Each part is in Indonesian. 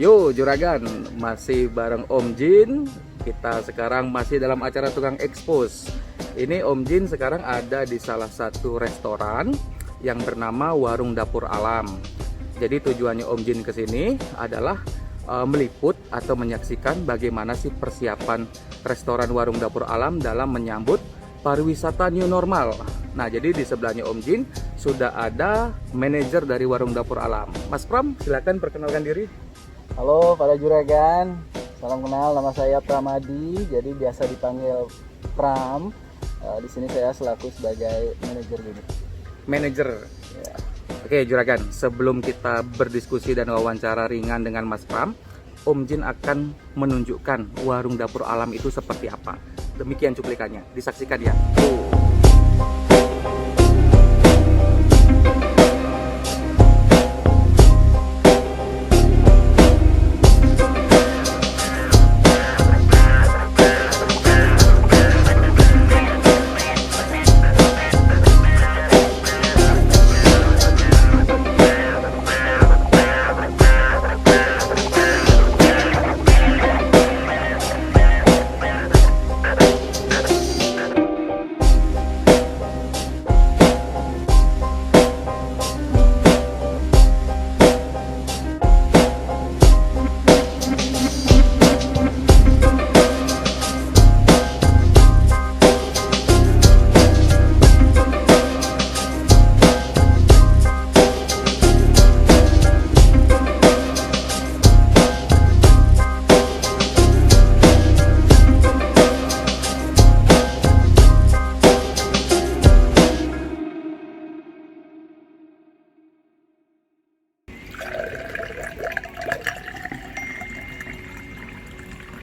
Yo Juragan, masih bareng Om Jin. Kita sekarang masih dalam acara Tukang Expose. Ini Om Jin sekarang ada di salah satu restoran yang bernama Warung Dapur Alam. Jadi tujuannya Om Jin ke sini adalah meliput atau menyaksikan bagaimana sih persiapan restoran Warung Dapur Alam dalam menyambut pariwisata new normal. Nah, jadi di sebelahnya Om Jin sudah ada manajer dari Warung Dapur Alam. Mas Pram, silakan perkenalkan diri. Halo para juragan, salam kenal. Nama saya Pramadi, jadi biasa dipanggil Pram. Di sini saya selaku sebagai manajer unit. Manajer. Ya. Oke Juragan, sebelum kita berdiskusi dan wawancara ringan dengan Mas Pram, Om Jin akan menunjukkan Warung Dapur Alam itu seperti apa. Demikian cuplikannya, disaksikan ya.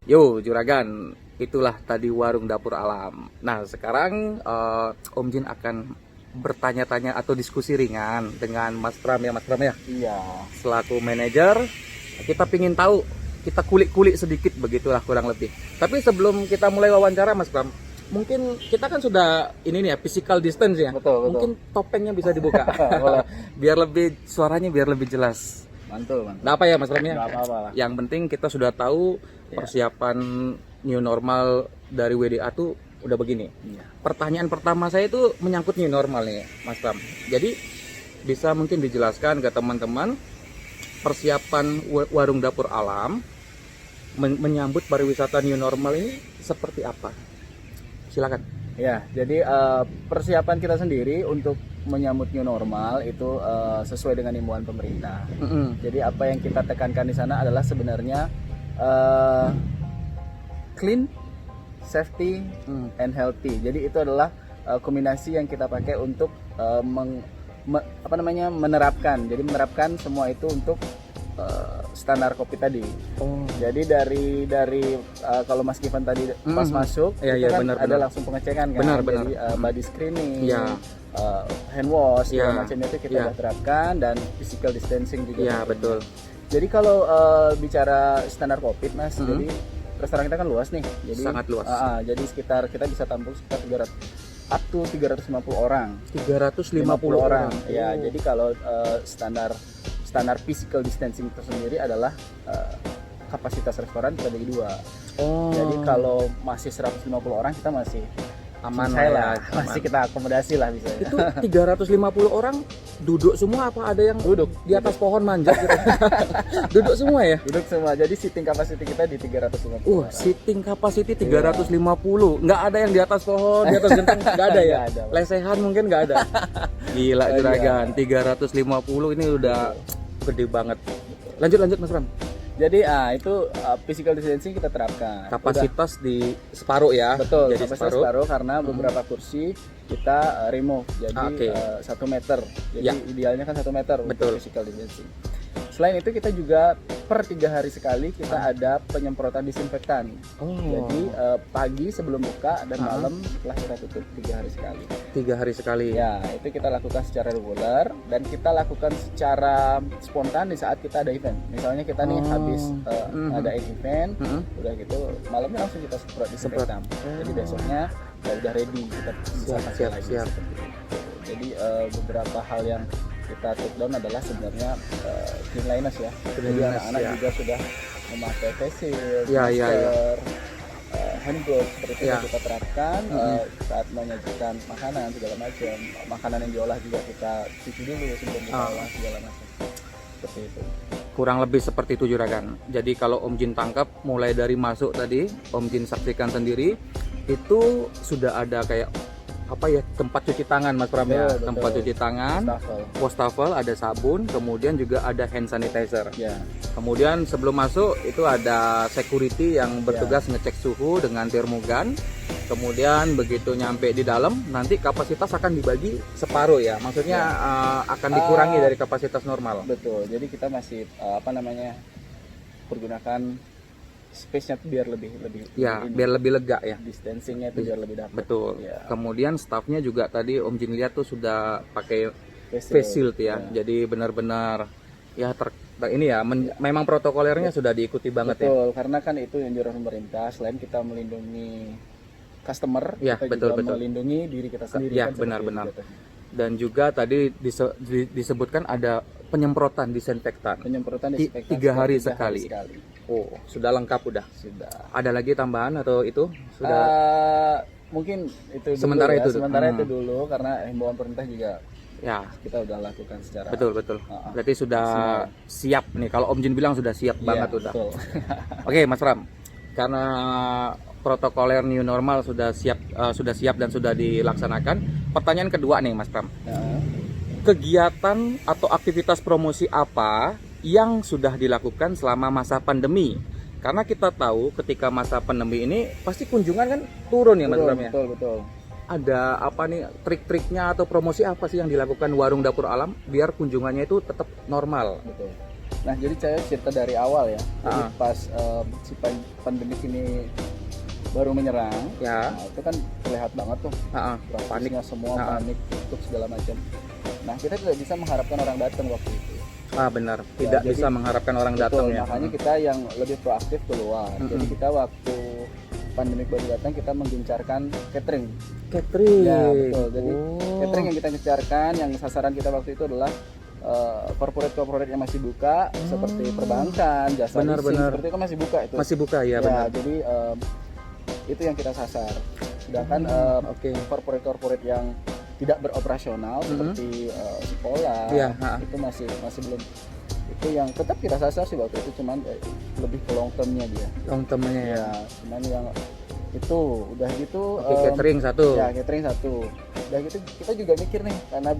Yo Juragan, itulah tadi Warung Dapur Alam. Nah sekarang Om Jin akan bertanya-tanya atau diskusi ringan dengan Mas Pram ya, Mas Pram ya. Iya. Selaku manajer, kita pingin tahu, kita kulik-kulik sedikit begitulah kurang lebih. Tapi sebelum kita mulai wawancara Mas Pram, mungkin kita kan sudah ini nih ya, physical distance ya. Betul. Mungkin topengnya bisa dibuka. Boleh. Biar lebih suaranya biar lebih jelas. Mantul. Nggak apa ya Mas Pram ya? Nggak apa-apa lah. Yang penting kita sudah tahu persiapan new normal dari WDA tuh udah begini. Iya. Pertanyaan pertama saya itu menyangkut new normal nih Mas Pram. Jadi bisa mungkin dijelaskan ke teman-teman persiapan Warung Dapur Alam menyambut pariwisata new normal ini seperti apa? Silakan. Ya, jadi persiapan kita sendiri untuk menyambut new normal itu sesuai dengan himbauan pemerintah. Jadi apa yang kita tekankan di sana adalah sebenarnya clean, safety, and healthy. Jadi itu adalah kombinasi yang kita pakai untuk menerapkan. Jadi menerapkan semua itu untuk standar kopi tadi. Jadi dari kalau Mas Kifan tadi pas masuk, itu kan ada langsung pengecekan kan. Jadi body screening, hand wash, segala macam itu kita sudah terapkan, dan physical distancing juga. Betul. Jadi kalau bicara standar COVID Mas, jadi restoran kita kan luas nih. Jadi sangat luas. Jadi kita bisa tampung sekitar 350 orang. 350 orang. Ya, jadi kalau standar physical distancing tersendiri adalah kapasitas restoran kita bagi dua. Jadi kalau masih 150 orang kita masih aman lah, masih kita akomodasi lah bisa. Itu 350 orang duduk semua apa ada yang duduk di atas pohon manjat gitu? Duduk semua ya? Duduk semua. Jadi seating capacity kita di 350 orang. Seating capacity 350. Nggak ada yang di atas pohon, di atas genteng, nggak ada ya? Ada. Lesehan mungkin nggak ada. Gila Juragan, 350 ini udah gede banget. Lanjut Mas Ram. Jadi itu physical distancing kita terapkan. Kapasitas di separuh ya. Betul, jadi kapasitas separuh karena beberapa kursi kita remove. Jadi 1 meter. Jadi idealnya kan 1 meter untuk physical distancing. Selain itu kita juga per 3 hari sekali kita ada penyemprotan disinfektan. Jadi pagi sebelum buka dan malam setelah kita tutup 3 hari sekali. 3 hari sekali. Ya, itu kita lakukan secara reguler dan kita lakukan secara spontan di saat kita ada event. Misalnya kita nih habis ada event, udah gitu malamnya langsung kita semprot disinfektan. Jadi besoknya udah ready kita bisa pakai lagi. Jadi beberapa hal yang kita take down adalah sebenarnya cleanliness ya. Jadi Cleanliness, anak-anak ya. juga sudah memakai face shield, Ya, ya, ya. masker, hand gloves seperti itu Ya. yang kita terapkan saat menyajikan makanan segala macam. Makanan yang diolah juga kita cuci dulu sebelum kita olah segala macam. Seperti itu. Kurang lebih seperti itu Juragan. Jadi kalau Om Jin tangkap mulai dari masuk tadi, Om Jin saksikan sendiri itu sudah ada kayak apa ya, tempat cuci tangan Mas Pram ya. Betul, Tempat betul. cuci tangan, Wastafel. wastafel, ada sabun, kemudian juga ada hand sanitizer. Ya. Kemudian sebelum masuk itu ada security yang bertugas ngecek suhu dengan termogan. Kemudian begitu nyampe di dalam nanti kapasitas akan dibagi separuh ya. Maksudnya akan dikurangi dari kapasitas normal. Betul. Jadi kita masih pergunakan space-nya tuh biar lebih Ya, ini, biar lebih lega ya. distancing-nya itu biar lebih dapat. Betul. Ya. Kemudian staffnya juga tadi Om Jin lihat tuh sudah pakai Face face shield shield, ya. Jadi benar-benar ya ini ya memang protokolernya sudah diikuti banget ya. Betul, karena kan itu yang diurus pemerintah. Selain kita melindungi customer, Ya, kita betul, juga betul. melindungi diri kita sendiri. Ya, kan, seperti benar-benar. itu. Dan juga tadi disebutkan ada penyemprotan disinfektan. Penyemprotan 3 disinfektan hari setiap 3 hari sekali. Oh, sudah lengkap udah. Sudah. Ada lagi tambahan atau itu sudah? Mungkin itu dulu Sementara ya. itu. Sementara itu dulu karena himbauan pemerintah juga Ya, kita udah lakukan secara betul. Berarti sudah siap nih. Kalau Om Jin bilang sudah siap banget udah. Betul. Oke, Mas Ram. Karena protokoler new normal sudah siap dan sudah dilaksanakan. Pertanyaan kedua nih, Mas Ram. Ya. Kegiatan atau aktivitas promosi apa yang sudah dilakukan selama masa pandemi? Karena kita tahu ketika masa pandemi ini pasti kunjungan kan turun ya Mas Ram ya. Betul. Ada apa nih trik-triknya atau promosi apa sih yang dilakukan Warung Dapur Alam biar kunjungannya itu tetap normal? Betul. Nah, jadi saya cerita dari awal ya. Jadi pas si pandemik ini baru menyerang, Ya. nah, itu kan terlihat banget tuh. Paniknya semua, panik, tutup segala macam. Nah, kita tidak bisa mengharapkan orang datang waktu itu. Benar, tidak jadi- bisa mengharapkan orang Betul, datang ya. makanya kita yang lebih proaktif keluar. Jadi kita waktu pandemik baru datang kita menggencarkan catering. Catering. Ya, betul. Jadi catering yang kita gencarkan, yang sasaran kita waktu itu adalah corporate yang masih buka seperti perbankan, jasa Benar, leasing, benar. seperti itu masih buka itu. Masih buka ya, Ya, benar. jadi itu yang kita sasar. Sedangkan Oke. corporate yang tidak beroperasional seperti sekolah Iya, itu masih belum, itu yang tetap kita sasar sih waktu itu, cuman lebih ke long termnya dia. Long termnya ya. Ya, cuman yang itu udah gitu Oke, catering satu. ya catering satu. Udah gitu kita juga mikir nih karena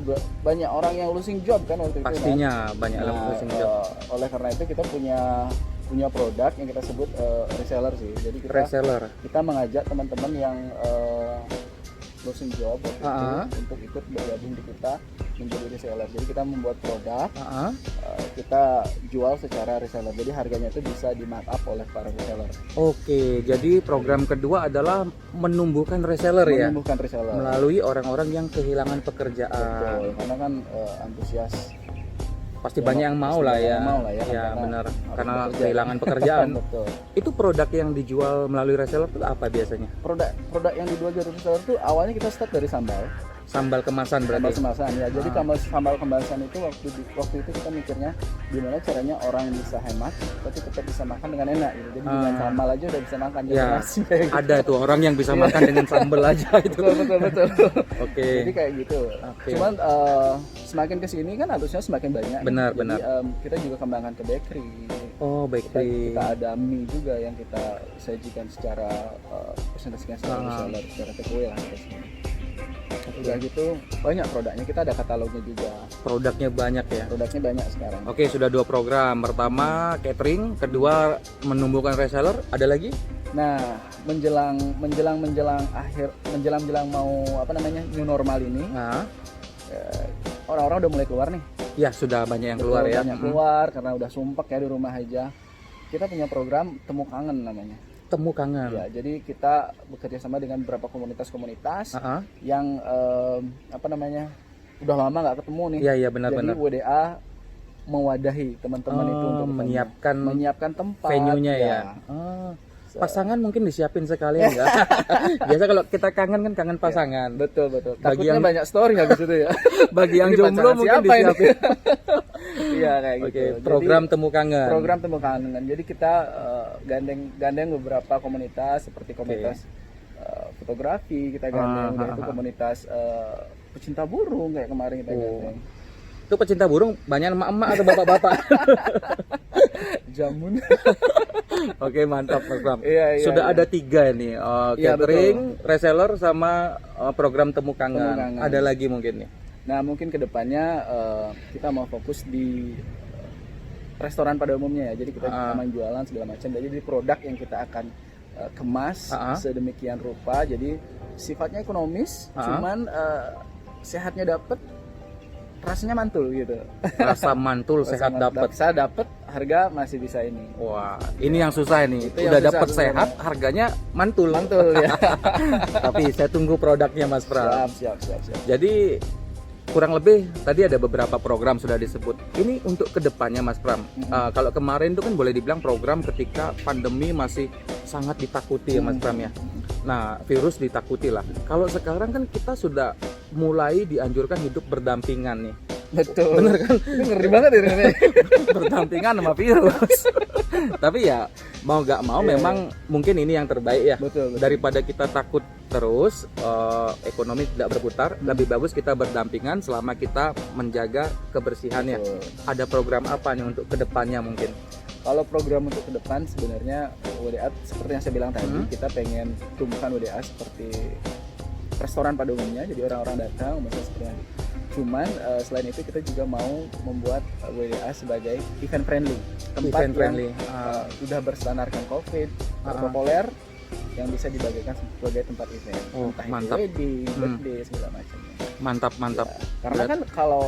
banyak orang yang losing job kan waktu itu kan. Pastinya banyak Nah, losing job. oleh karena itu kita punya produk yang kita sebut reseller sih. Jadi Reseller. kita mengajak teman-teman yang losing job waktu itu untuk ikut bergabung di kita menjadi reseller. Jadi kita membuat produk, kita jual secara reseller. Jadi harganya itu bisa di markup oleh para reseller. Oke, jadi program kedua adalah menumbuhkan reseller ya. Menumbuhkan reseller. Melalui orang-orang yang kehilangan pekerjaan. Betul, karena kan antusias. Pasti Ya, banyak yang mau pasti lah banyak ya. yang mau lah ya, Ya, karena benar. harus Karena bekerja. kehilangan pekerjaan. Betul. Itu produk yang dijual melalui reseller itu apa biasanya? Produk yang dijual dari reseller itu awalnya kita start dari sambal. Sambal kemasan Sambal berarti. kemasan ya. Jadi sambal kemasan itu waktu itu kita mikirnya gimana caranya orang bisa hemat tapi tetap bisa makan dengan enak gitu. Jadi dengan sambal aja udah bisa makan Ya, jadi nasi kayak gitu. ada tuh orang yang bisa makan dengan sambal aja itu. betul. Oke. Jadi kayak gitu. Oke. Cuman semakin kesini kan harusnya semakin banyak. Benar, Jadi, benar. kita juga kembangkan ke bakery. Oh, bakery. Kita ada mie juga yang kita sajikan secara presentasikan secara reseller, secara takeaway lah kita sini. Udah gitu banyak produknya, kita ada katalognya juga. Produknya banyak ya. Produknya banyak sekarang. Oke, sudah 2 program. Pertama catering, kedua menumbuhkan reseller. Ada lagi? Nah, menjelang mau new normal ini, orang-orang udah mulai keluar nih. Ya, sudah banyak yang keluar Betul, ya. banyak keluar karena udah sumpek ya di rumah aja. Kita punya program Temu Kangen namanya. Temu kangen. Ya, jadi kita bekerja sama dengan beberapa komunitas-komunitas yang udah lama nggak ketemu nih. Iya, benar-benar. Jadi WDA mewadahi teman-teman itu untuk menyiapkan tempat venue-nya ya. pasangan mungkin disiapin sekali enggak? Biasa kalau kita kangen kan kangen pasangan. Betul. Bagi Takutnya yang banyak story habis itu ya. bagi yang Ini jomblo pacaran mungkin siapa ini? disiapin. Iya kayak Oke, gitu. program Jadi, temu kangen. program temu kangen. Jadi kita gandeng beberapa komunitas seperti komunitas fotografi kita gandeng, udah itu komunitas pecinta burung kayak kemarin kita gandeng. Itu pecinta burung banyak emak-emak atau bapak-bapak? Jamun. Oke, mantap Mas Pram. Iya, Sudah iya. ada 3 nih, Iya, catering, reseller sama program temu kangen. Temu kangen. Ada lagi mungkin nih. Nah mungkin kedepannya kita mau fokus di restoran pada umumnya ya. Jadi kita akan jualan segala macam. Jadi di produk yang kita akan kemas sedemikian rupa. Jadi sifatnya ekonomis, cuman sehatnya dapet, rasanya mantul gitu. Rasa mantul, sehat dapat. Saya dapat, harga masih bisa ini. Wah, ini yang susah ini. Itu yang Udah susah dapat sebenarnya. sehat, harganya mantul. Mantul ya. Tapi saya tunggu produknya Mas Pram. Siap. Jadi kurang lebih tadi ada beberapa program sudah disebut. Ini untuk kedepannya Mas Pram. Kalau kemarin itu kan boleh dibilang program ketika pandemi masih sangat ditakuti ya Mas Pram ya. Nah, virus ditakuti lah. Kalau sekarang kan kita sudah mulai dianjurkan hidup berdampingan nih. Betul. Bener kan? Ini ngeri banget ini. Berdampingan sama virus. Tapi ya mau gak mau memang mungkin ini yang terbaik ya. Betul. Daripada kita takut terus ekonomi tidak berputar, lebih bagus kita berdampingan selama kita menjaga kebersihannya. Betul. Ada program apa nih untuk kedepannya mungkin? Kalau program untuk ke depan sebenarnya WDA seperti yang saya bilang tadi, kita pengen tumbuhkan WDA seperti restoran pada umumnya, jadi orang-orang datang maksudnya seperti yang cuman selain itu kita juga mau membuat WDA sebagai event friendly, tempat Event friendly. yang sudah berstandarkan COVID, protokoler yang bisa dibagikan sebagai tempat event, entah mantap. itu wedding, birthday segala macamnya. Mantap. Ya, karena kan kalau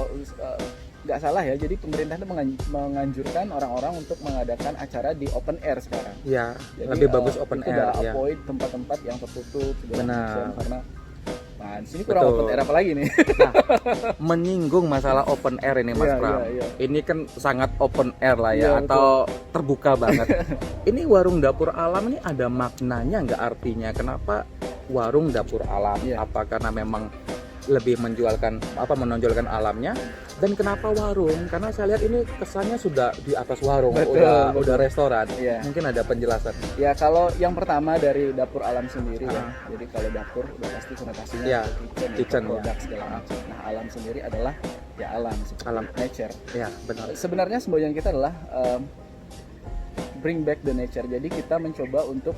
nggak salah ya, jadi pemerintah itu menganjurkan orang-orang untuk mengadakan acara di open air sekarang. Ya, Jadi, lebih bagus open itu air udah ya. avoid tempat-tempat yang tertutup segala Benar. macam, karena di sini kurang Betul. open air apa lagi nih? Nah, menyinggung masalah open air ini Mas Iya, Pram. iya. Ini kan sangat open air lah ya, Iya, atau terbuka banget. Ini warung dapur alam ini ada maknanya nggak, artinya kenapa warung dapur alam? Iya. Apa karena memang lebih menonjolkan alamnya, dan kenapa warung? Karena saya lihat ini kesannya sudah di atas warung, Betul. udah restoran. Iya. Mungkin ada penjelasan. Ya kalau yang pertama dari dapur alam sendiri ya, jadi kalau dapur udah pasti konotasinya Iya, ke kitchen, produk ya. segala macam. Nah alam sendiri adalah ya alam, seperti Alam. nature. Ya, benar. Sebenarnya semboyan kita adalah bring back the nature. Jadi kita mencoba untuk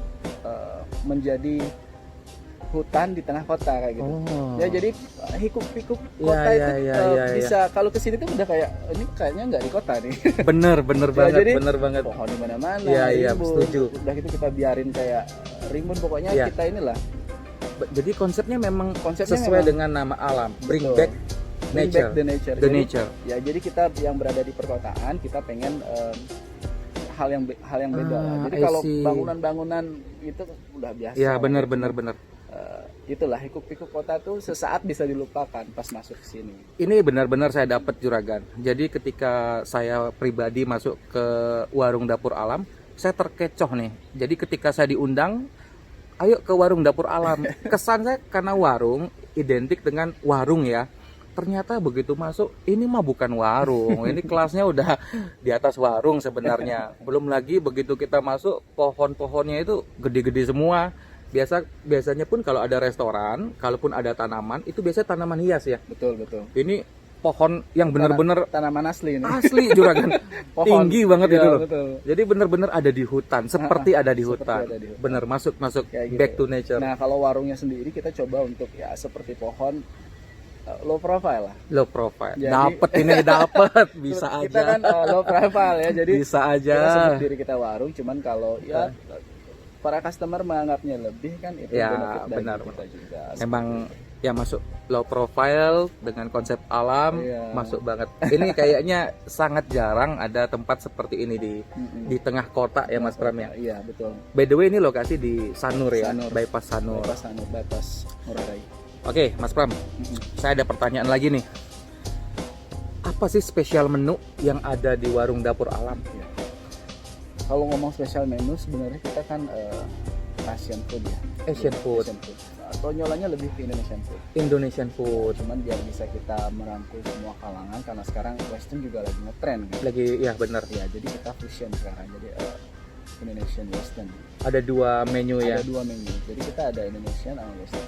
menjadi hutan di tengah kota kayak gitu. Ya jadi hikuk-pikuk kota itu bisa kalau kesini tuh udah kayak ini kayaknya nggak di kota nih. Bener banget, jadi bener banget. Pohon di mana-mana. Iya, rimbun. setuju. Udah gitu kita biarin kayak rimbun, pokoknya Iya. kita inilah. Jadi konsepnya memang Konsepnya sesuai memang- dengan nama alam. Bring Betul. back Bring nature. back the nature. The Jadi, nature. Ya jadi kita yang berada di perkotaan kita pengen hal yang beda lah. Jadi I kalau see. bangunan-bangunan itu udah biasa. Ya, bener. Itulah hikuk-pikuk kota tuh sesaat bisa dilupakan pas masuk ke sini. Ini benar-benar saya dapat juragan. Jadi ketika saya pribadi masuk ke warung dapur alam, saya terkecoh nih. Jadi ketika saya diundang, ayo ke warung dapur alam. Kesan saya karena warung identik dengan warung ya. Ternyata begitu masuk, ini mah bukan warung. Ini kelasnya udah di atas warung sebenarnya. Belum lagi begitu kita masuk, pohon-pohonnya itu gede-gede semua. Biasanya pun kalau ada restoran, kalaupun ada tanaman, itu biasanya tanaman hias ya. Betul. Ini pohon yang benar-benar Tanaman asli ini. asli juragan. Pohon. Tinggi banget Iya, itu loh. betul. Jadi benar-benar ada di hutan, seperti ada di seperti hutan. ada di hutan. Bener, masuk Kayak gitu. back to nature. Nah kalau warungnya sendiri kita coba untuk ya seperti pohon low profile lah. Low profile. Jadi- Dapet bisa aja. Kita kan low profile ya, jadi Bisa aja. kita sebut diri kita warung, cuman kalau ya para customer menganggapnya lebih kan itu Ya, benefit dari benar. kita juga. Memang ya masuk low profile dengan konsep alam, Iya. masuk banget. Ini kayaknya sangat jarang ada tempat seperti ini di tengah kota ya Mas Pram ya. Iya betul. By the way ini lokasi di Sanur ya, Sanur. bypass Sanur. Bypass Ngurah Rai. Oke, Mas Pram, saya ada pertanyaan lagi nih. Apa sih spesial menu yang ada di warung dapur alam? Kalau ngomong special menu sebenarnya kita kan Asian food ya. Asian food. Atau nyolanya lebih ke Indonesian food. Cuman biar bisa kita merangkul semua kalangan karena sekarang Western juga lagi ngetren kan. Lagi ya benar. Ya jadi kita fusion sekarang. Jadi Indonesian Western. Ada 2 menu ya. Ada 2 menu. Jadi kita ada Indonesian sama Western.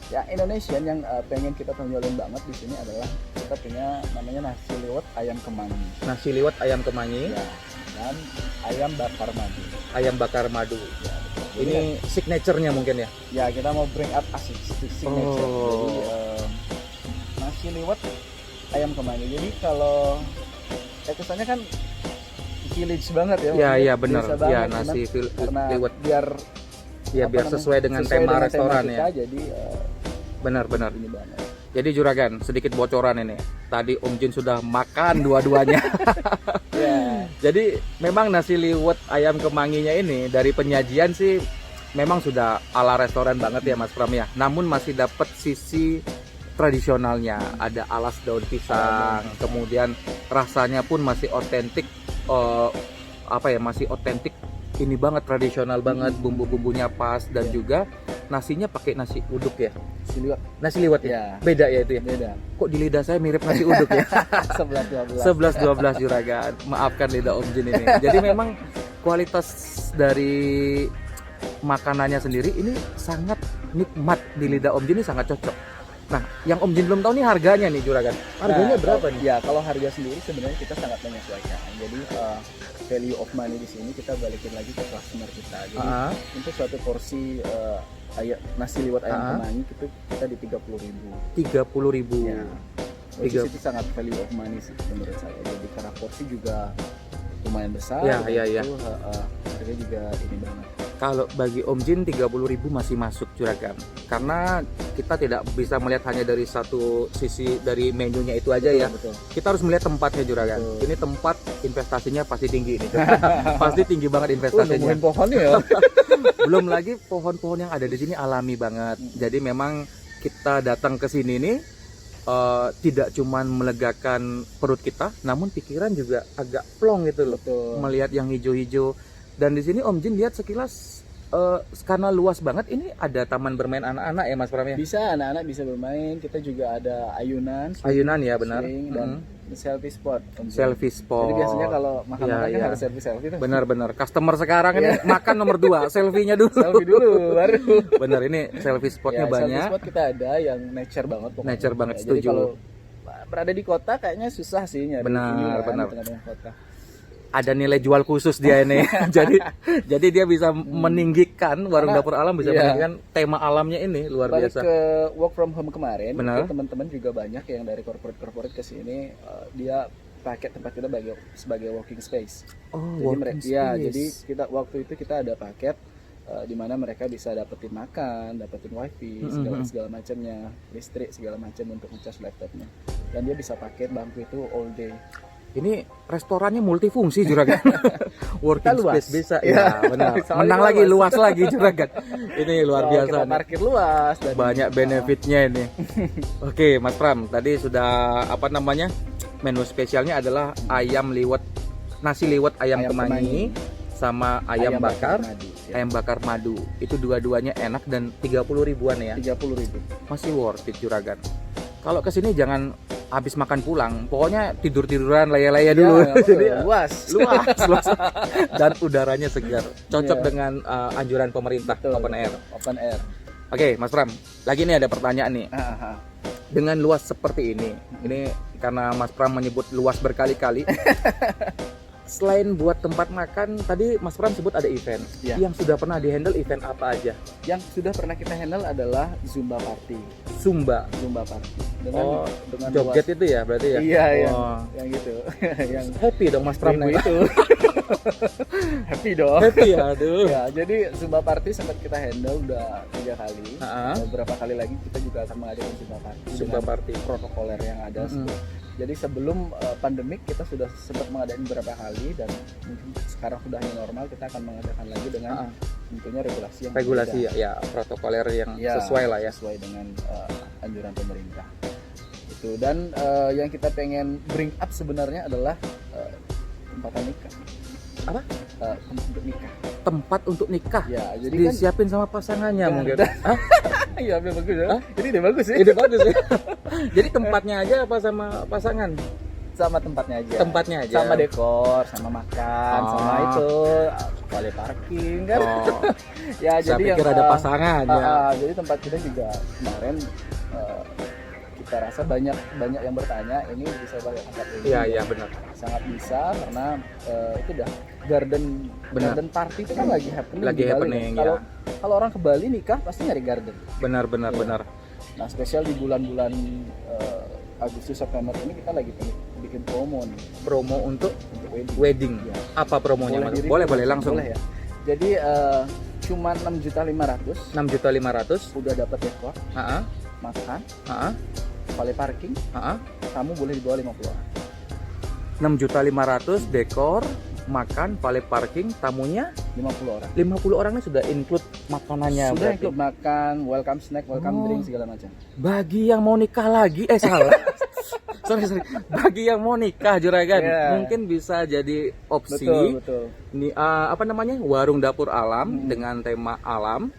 Ya Indonesian yang pengen kita tonjolin banget di sini adalah kita punya namanya nasi liwet ayam kemangi. Nasi liwet ayam kemangi. Ya, dan ayam bakar madu. Ayam bakar madu. Ya, ini signature-nya mungkin ya? Ya kita mau bring up signature. Jadi nasi liwet ayam kemangi. Jadi kalau kesannya kan village banget ya. Iya benar. Ya nasi liwet biar ya biar sesuai dengan tema restoran tema kita, ya. Jadi benar. Jadi Juragan, sedikit bocoran ini. Tadi Om Jin sudah makan dua-duanya. Yeah. Jadi memang nasi liwet ayam kemanginya ini dari penyajian sih memang sudah ala restoran banget ya Mas Pram ya. Namun masih dapat sisi tradisionalnya. Ada alas daun pisang, kemudian rasanya pun masih otentik. Masih otentik. Ini banget tradisional banget, bumbu-bumbunya pas dan juga nasinya pakai nasi uduk ya. Nasi liwet ya. Beda ya itu ya. Beda. Kok di lidah saya mirip nasi uduk ya? 11-12 Juragan. Maafkan lidah Om Jin ini. Jadi memang kualitas dari makanannya sendiri ini sangat nikmat di lidah Om Jin, ini sangat cocok. Nah, yang Om Jin belum tahu nih harganya nih Juragan. Harganya berapa nih? Ya, kalau harga sendiri sebenarnya kita sangat menyesuaikan. Jadi value of money di sini kita balikin lagi ke customer kita. Jadi untuk suatu porsi nasi liwet ayam kemangi itu kita di 30.000. 30.000. Ya. Itu sangat value of money sih menurut saya. Jadi karena porsi juga lumayan besar. Itu harganya juga ini banget. Kalau bagi Om Jin 30.000 masih masuk Juragan. Karena kita tidak bisa melihat hanya dari satu sisi dari menunya itu aja ya. Betul. Kita harus melihat tempatnya Juragan. Ini tempat investasinya pasti tinggi nih. Pasti tinggi banget investasinya. Nemuin pohonnya ya. Belum lagi pohon-pohon yang ada di sini alami banget. Jadi memang kita datang ke sini nih tidak cuman melegakan perut kita, namun pikiran juga agak plong gitu loh. Betul. Melihat yang hijau-hijau. Dan di sini Om Jin lihat sekilas karena luas banget, ini ada taman bermain anak-anak ya Mas Pram ya? Bisa, anak-anak bisa bermain. Kita juga ada ayunan Ya benar. Dan selfie spot. Selfie spot. Jadi biasanya kalau makan-makan kan harus selfie tuh. Benar. Customer sekarang ini makan nomor 2, selfie-nya dulu. Selfie dulu baru. Benar, ini selfie spotnya banyak. Selfie spot kita ada yang nature banget pokoknya. Nature banget, setuju. Jadi kalau berada di kota kayaknya susah sih nyari. Benar. Tengah-tengah kota. Ada nilai jual khusus dia ini. jadi dia bisa meninggikan warung dapur alam, bisa meninggikan tema alamnya ini luar biasa. Ke work from home kemarin, teman-teman juga banyak yang dari corporate ke sini dia pakai tempat kita sebagai working space. Jadi kita waktu itu kita ada paket di mana mereka bisa dapetin makan, dapetin wifi, segala macamnya, listrik segala macam untuk ngecas laptopnya. Dan dia bisa pakai bangku itu all day. Ini restorannya multifungsi Juragan. Working space bisa. Ya, benar. Menang luas. lagi, luas lagi Juragan. Ini luar biasa. Kita parkir luas dan banyak benefitnya ini. Oke, Mas Pram, tadi sudah menu spesialnya adalah nasi liwet ayam kemangi sama ayam bakar madu, ayam bakar madu. Itu dua-duanya enak dan 30.000-an ya. 30.000. Masih worth it Juragan. Kalau kesini jangan habis makan pulang, pokoknya tiduran laya-laya dulu. Jadi luas. Dan udaranya segar, cocok dengan anjuran pemerintah. Betul, open air. Oke, Mas Pram, lagi nih ada pertanyaan nih. Dengan luas seperti ini karena Mas Pram menyebut luas berkali-kali. Selain buat tempat makan, tadi Mas Pram sebut ada event. Yang sudah pernah dihandle event apa aja? Yang sudah pernah kita handle adalah Zumba Party. Zumba Party. Dengan joget itu ya berarti ya? Iya, yang gitu. Yang happy dong Mas Pram itu. Happy dong. Happy ya, aduh. Ya, jadi Zumba Party sempat kita handle udah 3 kali. Beberapa kali lagi kita juga akan mengadakan Zumba Party. Protokoler yang ada. Jadi sebelum pandemik kita sudah sempat mengadakan beberapa kali dan mungkin sekarang sudah normal, kita akan mengadakan lagi dengan tentunya regulasi yang protokoler yang sesuai lah ya. Sesuai dengan anjuran pemerintah. Itu dan yang kita pengen bring up sebenarnya adalah tempatan nikah. Apa? Tempat untuk nikah. Tempat untuk nikah. Ya, jadi kan Disiapin sama pasangannya mungkin. Hah? iya, bagus ya. Ini ide bagus sih. Ide bagus ya. Jadi tempatnya aja apa sama pasangan? Sama tempatnya aja. Tempatnya aja. Sama dekor, sama makan, sama itu valet parking kan. Oh. Ya, Saya jadi pikir ada pasangan ya. jadi tempat kita juga kemarin kita rasa banyak yang bertanya ini bisa pakai tempat ini. Iya benar. Sangat bisa karena itu udah garden party itu kan lagi happening. Lagi di Bali, happening kan? ya. Kalau orang ke Bali nikah pasti nyari garden. Benar. Nah, spesial di bulan-bulan Agustus September ini kita lagi bikin promo nih. Promo untuk wedding. wedding. Ya. Apa promonya? Boleh langsung. Boleh ya. Jadi cuma 6.500.000. 6.500.000. Udah dapat dekor, Heeh. makan, Heeh. valet parking, Heeh. kamu boleh dibawa 50 orang. 6.500.000 dekor, makan, valet parking, tamunya 50 orang. 50 orang ini sudah include makanannya Sudah berarti. ikut makan, welcome snack, welcome drink segala macam. Bagi yang mau nikah lagi, salah. sorry. Bagi yang mau nikah Juragan, mungkin bisa jadi opsi. Betul. Ini apa namanya? Warung dapur alam dengan tema alam.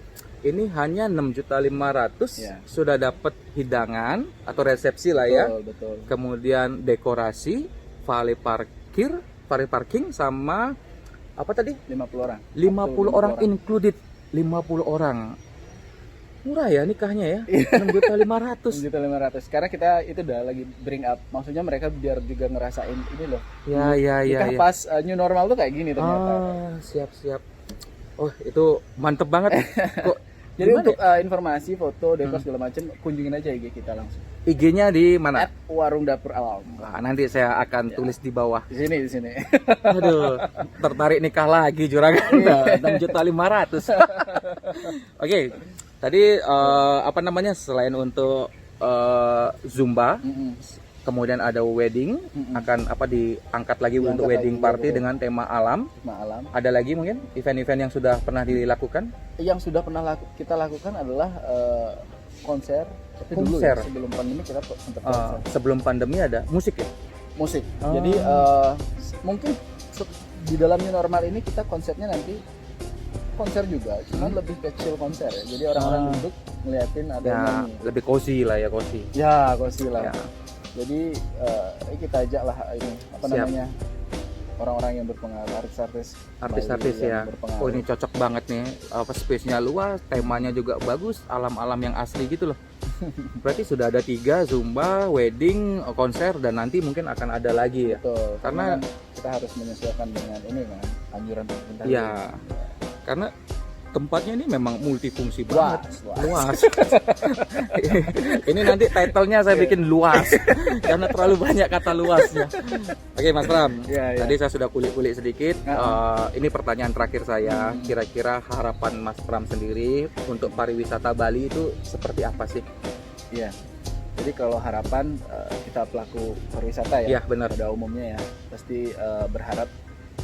Ini hanya 6.500.000 sudah dapat hidangan atau resepsi lah ya. Betul. Kemudian dekorasi, valet parking sama apa tadi? 50 orang. 50 orang included. 50 orang. Murah ya nikahnya ya? 6.500.000. 6.500.000. Sekarang kita itu udah lagi bring up. Maksudnya mereka biar juga ngerasain ini loh. Ya. Nikah pas new normal tuh kayak gini ternyata. Siap. Oh, itu mantep banget. Kok jadi untuk informasi, foto, dekor segala macam, kunjungin aja IG kita langsung. IG-nya di mana? @warung dapur alam. Nah, nanti saya akan tulis di bawah. Di sini. Aduh, tertarik nikah lagi Juragan. 6.500.000. Oke, tadi apa namanya, selain untuk Zumba, kemudian ada wedding, akan apa diangkat lagi untuk wedding party dengan tema alam. Ada lagi mungkin event-event yang sudah pernah dilakukan? Yang sudah pernah kita lakukan adalah konser. Tapi dulu ya, sebelum pandemi kita sempat konser. Sebelum pandemi ada musik ya? Musik. Jadi mungkin di dalam new normal ini kita konsepnya nanti konser juga, cuman lebih kecil konser ya. Jadi orang-orang duduk ngeliatin ada nyanyi. Lebih cozy lah ya, cozy. Ya, cozy lah. Ya. Jadi kita ajak lah ini namanya orang-orang yang berpengaruh, artis-artis ya. Oh, ini cocok banget nih, space-nya luas, temanya juga bagus, alam-alam yang asli gitu loh. Berarti sudah ada 3, Zumba, wedding, konser, dan nanti mungkin akan ada lagi ya. Betul, karena kita harus menyesuaikan dengan ini kan, anjuran pemerintah. Ya, karena tempatnya ini memang multifungsi banget, luas. Ini nanti title-nya saya bikin luas karena terlalu banyak kata luasnya. Oke, Mas Pram, tadi saya sudah kulik-kulik sedikit. Ini pertanyaan terakhir saya. Kira-kira harapan Mas Pram sendiri untuk pariwisata Bali itu seperti apa sih? Iya. Jadi kalau harapan kita pelaku pariwisata ya, benar. Pada umumnya ya, pasti berharap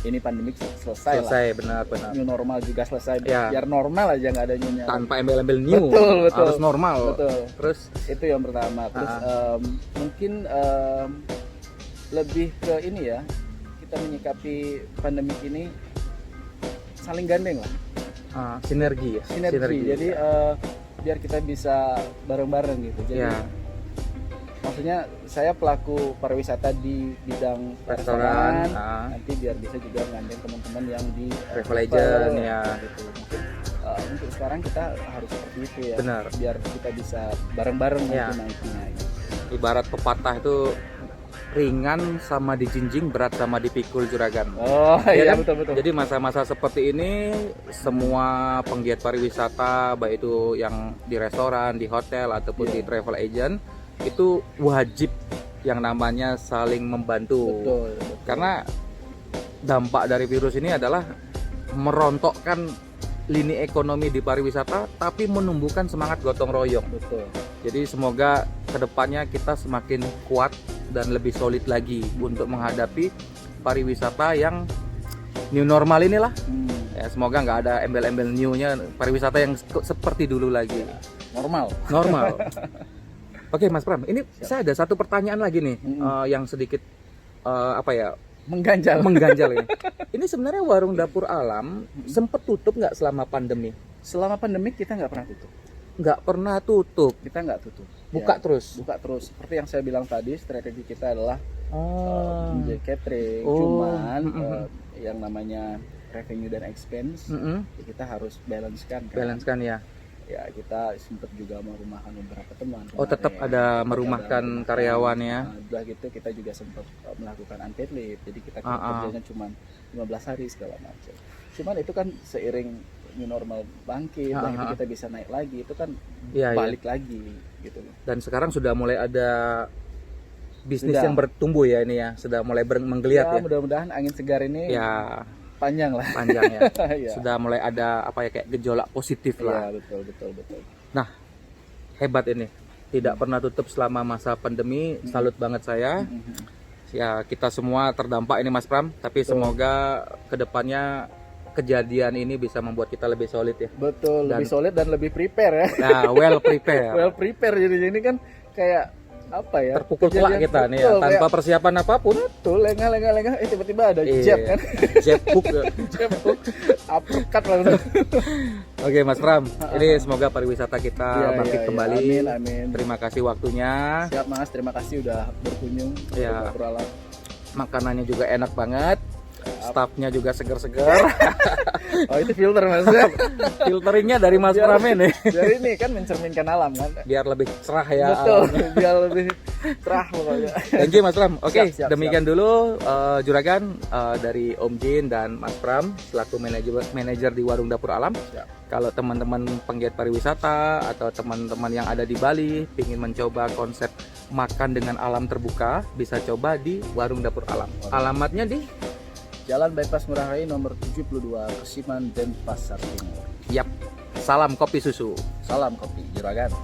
ini pandemik selesai lah. Benar. New normal juga selesai. Biar normal aja, nggak ada new. Tanpa embel-embel new. Betul. Harus normal. Betul. Terus itu yang pertama. Terus mungkin lebih ke ini ya, kita menyikapi pandemik ini saling gandeng lah. Sinergi ya. Sinergi. Jadi biar kita bisa bareng-bareng gitu. Jadi maksudnya saya pelaku pariwisata di bidang restoran, nanti biar bisa juga ngandeng teman-teman yang di travel agent ya gitu. Mungkin untuk sekarang kita harus seperti itu ya. Benar. Biar kita bisa bareng-bareng naiknya. Ibarat pepatah itu ringan sama dijinjing, berat sama dipikul Juragan. Oh iya, kan? betul. Jadi masa-masa seperti ini semua penggiat pariwisata, baik itu yang di restoran, di hotel ataupun di travel agent, itu wajib yang namanya saling membantu. Betul. Karena dampak dari virus ini adalah merontokkan lini ekonomi di pariwisata, tapi menumbuhkan semangat gotong royong. Betul. Jadi semoga kedepannya kita semakin kuat dan lebih solid lagi untuk menghadapi pariwisata yang new normal inilah. Ya, semoga nggak ada embel-embel new-nya, pariwisata yang seperti dulu lagi. Normal. Oke, Mas Pram, ini saya ada satu pertanyaan lagi nih, yang sedikit mengganjal ini. Ini sebenarnya warung dapur alam sempet tutup nggak selama pandemi? Selama pandemi kita nggak pernah tutup. Nggak pernah tutup. Kita nggak tutup. Buka terus. Buka terus. Seperti yang saya bilang tadi, strategi kita adalah menjadi catering. Oh. Cuman yang namanya revenue dan expense ya kita harus balance kan. Balance-kan ya. Ya kita sempat juga merumahkan beberapa teman. Oh, tetap ada merumahkan karyawan ya. Udah gitu kita juga sempat melakukan unpaid leave. Jadi kita kerjanya cuma 15 hari segala macam. Cuman itu kan seiring new normal bangkit, begitu kita bisa naik lagi, itu kan balik lagi gitu. Dan sekarang sudah mulai ada bisnis yang bertumbuh ya ini ya, sudah mulai menggeliat ya. Mudah-mudahan angin segar ini ya panjang ya. Sudah mulai ada apa ya, kayak gejolak positif lah. Betul. Nah, hebat ini. Tidak pernah tutup selama masa pandemi. Salut banget saya. Ya, kita semua terdampak ini Mas Pram, tapi semoga kedepannya kejadian ini bisa membuat kita lebih solid ya. Betul, lebih solid dan lebih prepare ya. Nah, well prepare. Well prepare, jadi ini kan kayak apa ya, terpukul kelak kita nih ya, tanpa persiapan apapun. Betul, lengah tiba-tiba ada jab kan. Jab hook. Uppercut langsung. Oke Mas Pram, ini semoga pariwisata kita bangkit kembali. Amin. Terima kasih waktunya. Siap Mas, terima kasih udah berkunjung. Ya. Makanannya juga enak banget. Staffnya juga seger-seger. Oh, itu filter Mas. Filteringnya dari Mas Pram ini. Jadi ini kan mencerminkan alam kan. Biar lebih cerah ya. Betul, biar lebih cerah pokoknya. Thank you Mas Pram. Oke, demikian siap. dulu Juragan dari Om Jin dan Mas Pram selaku manajer di Warung Dapur Alam. Siap. Kalau teman-teman penggiat pariwisata atau teman-teman yang ada di Bali ingin mencoba konsep makan dengan alam terbuka, bisa coba di Warung Dapur Alam. Alamatnya di Jalan Bypass Ngurah Rai nomor 72, Kesiman, Denpasar Timur. Yap. Salam kopi susu. Salam kopi Juragan.